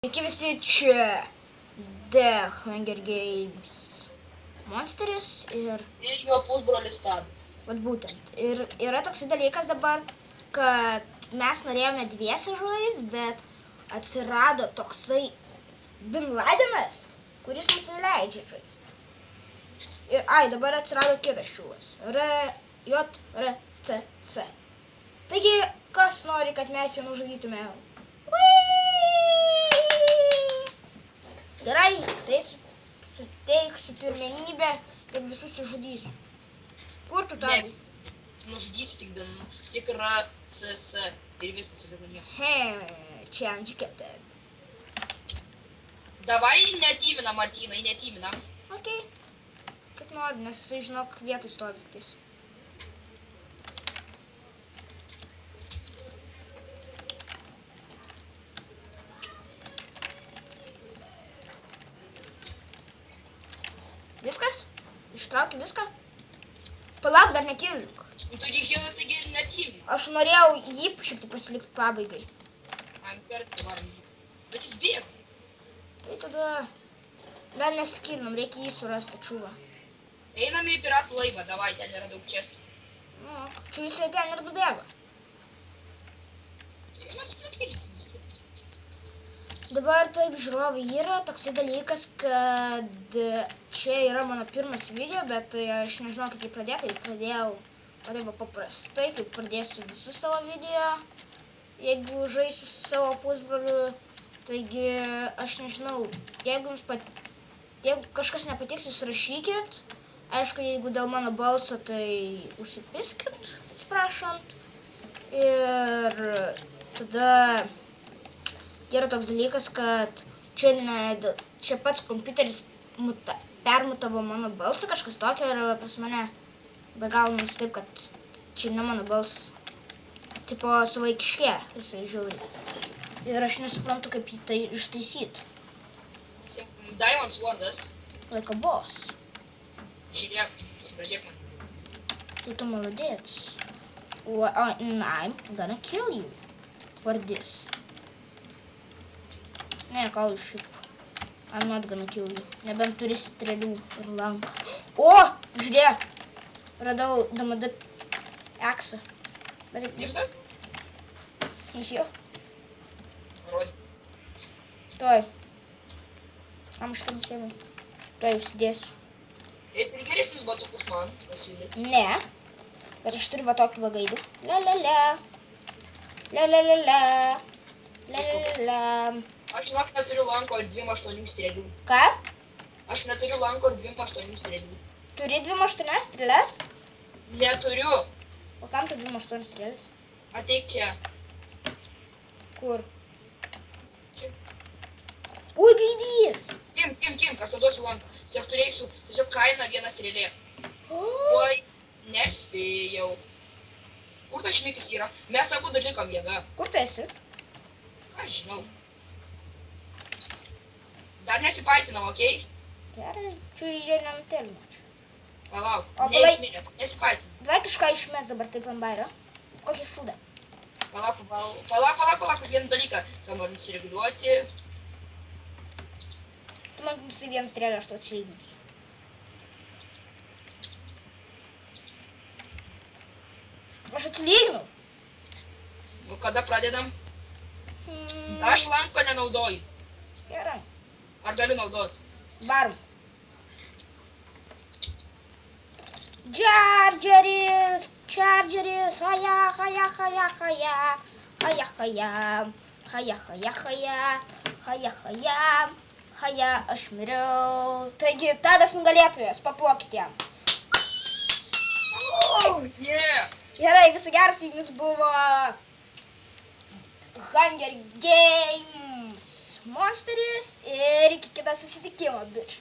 Iki visi čia The Hunger Games monsteris ir jo pusbrolis Tadas. vat būtent. Ir yra toks dalykas dabar, kad mes norėjome dviese žaisti, bet atsirado toksai Bin Ladenas, kuris mums neleidžia žaisti. Ir dabar atsirado kitas čiūvas. RJRCC. Taigi, kas nori, kad mes jį nužudytume? Gerai, tai suteiksiu pirmenybę ir visus išžudysiu. Kur tu tai? Tu nužudysi tik RCC ir viskas ir nieko. Challenge accepted. Davai netimina, Martynai, netimina. Okei. Kaip nori, nes jisai, žinok, vietoj stovi tiktais. Viskas? Ištrauki viską? Palauk, dar nekilk. Taigi hilą, taigi netimina. Aš norėjau jį šiaip tai pasilikti pabaigai. Kartą varom jį. Bet jis bėga. Tai tada dar nesikilnam, reikia jį surasti čiūvą. Einame į piratų laivą, davai, ten yra daug čestų. Čia jisai ten ir nubėgo. Tai mes nekilti vis taip. Dabar taip, žiūrovai, yra toksai dalykas, kad čia yra mano pirmas video, bet aš nežinau, kaip jį pradėti. Tai pradėjau taip paprastai, kaip pradėsiu visus savo video, jeigu žaisiu su savo pusbroliu. Taigi, aš nežinau, jeigu kažkas nepatiks, jūs rašykit. Aišku, jeigu dėl mano balso, tai užsipiskit, atsiprašant. Ir tada yra toks dalykas, kad čia pats kompiuteris permutavo mano balsą, kažkas tokio, ir pas mane be gaunas taip, kad čia ne mano balsas. Tipo, suvaikiškė, jisai žiauri. Ir aš nesuprantu, kaip jį tai ištaisyti. Diamond Swordas. Like a boss. Žiūrėk, supradėk man. Tai tu maladėts. And I'm gonna kill you for this. Ne, gal šiaip. I'm not gonna kill you. Nebent turi strėlių ir lanką. O, žiūrėk. Radau DMD eksą. Viskas? Jis jau. Rodė. Toj. Am šitą nusėmiau. Toj užsidėsiu. Ir geresnius batukus man pasiūlyti. Ne. Bet aš turiu va tokį vagaidį. La la la. La la la la. La la la la. Aš žinok neturiu lanko ir 2-8 strėlių. Ką? Aš neturiu lanko ir 2-8 strėlių. Turi 2-8 strėlės? Neturiu. O kam tu 2-8 strėlės? Ateik čia. Kur? Ui, gaidys! Kim, aš tau duosiu lanką. Tiesiog turėsiu, tiesiog kaina viena strėlė. Oi, nespėjau. Kur tas šmikis yra? Mes abu dar likam jėga. Kur tu esi? Aš žinau. Dar nesipaitinam, okei? Gerai, čia įdėliam telmačių. Palauk, O, nesipaitinam. Davai kažką išmes dabar taip ant bairio. Kokį šūdą. Palauk, vieną dalyką. Savo norim sureguliuoti. Tu man nusai vieną strėlę, aš to atsilyginsiu. Aš atsilyginau. Nu, kada pradedam? Aš lanko nenaudoju. Gerai. Ar galiu naudoti? Varom. Chargeris, haja. Haja, aš miriau. Taigi, Tadas nugalėtojas, paplokit jam. Yeah! Gerai, visą gerą, su jumis buvo Hunger Games monsteris ir iki kito susitikimo, bitch.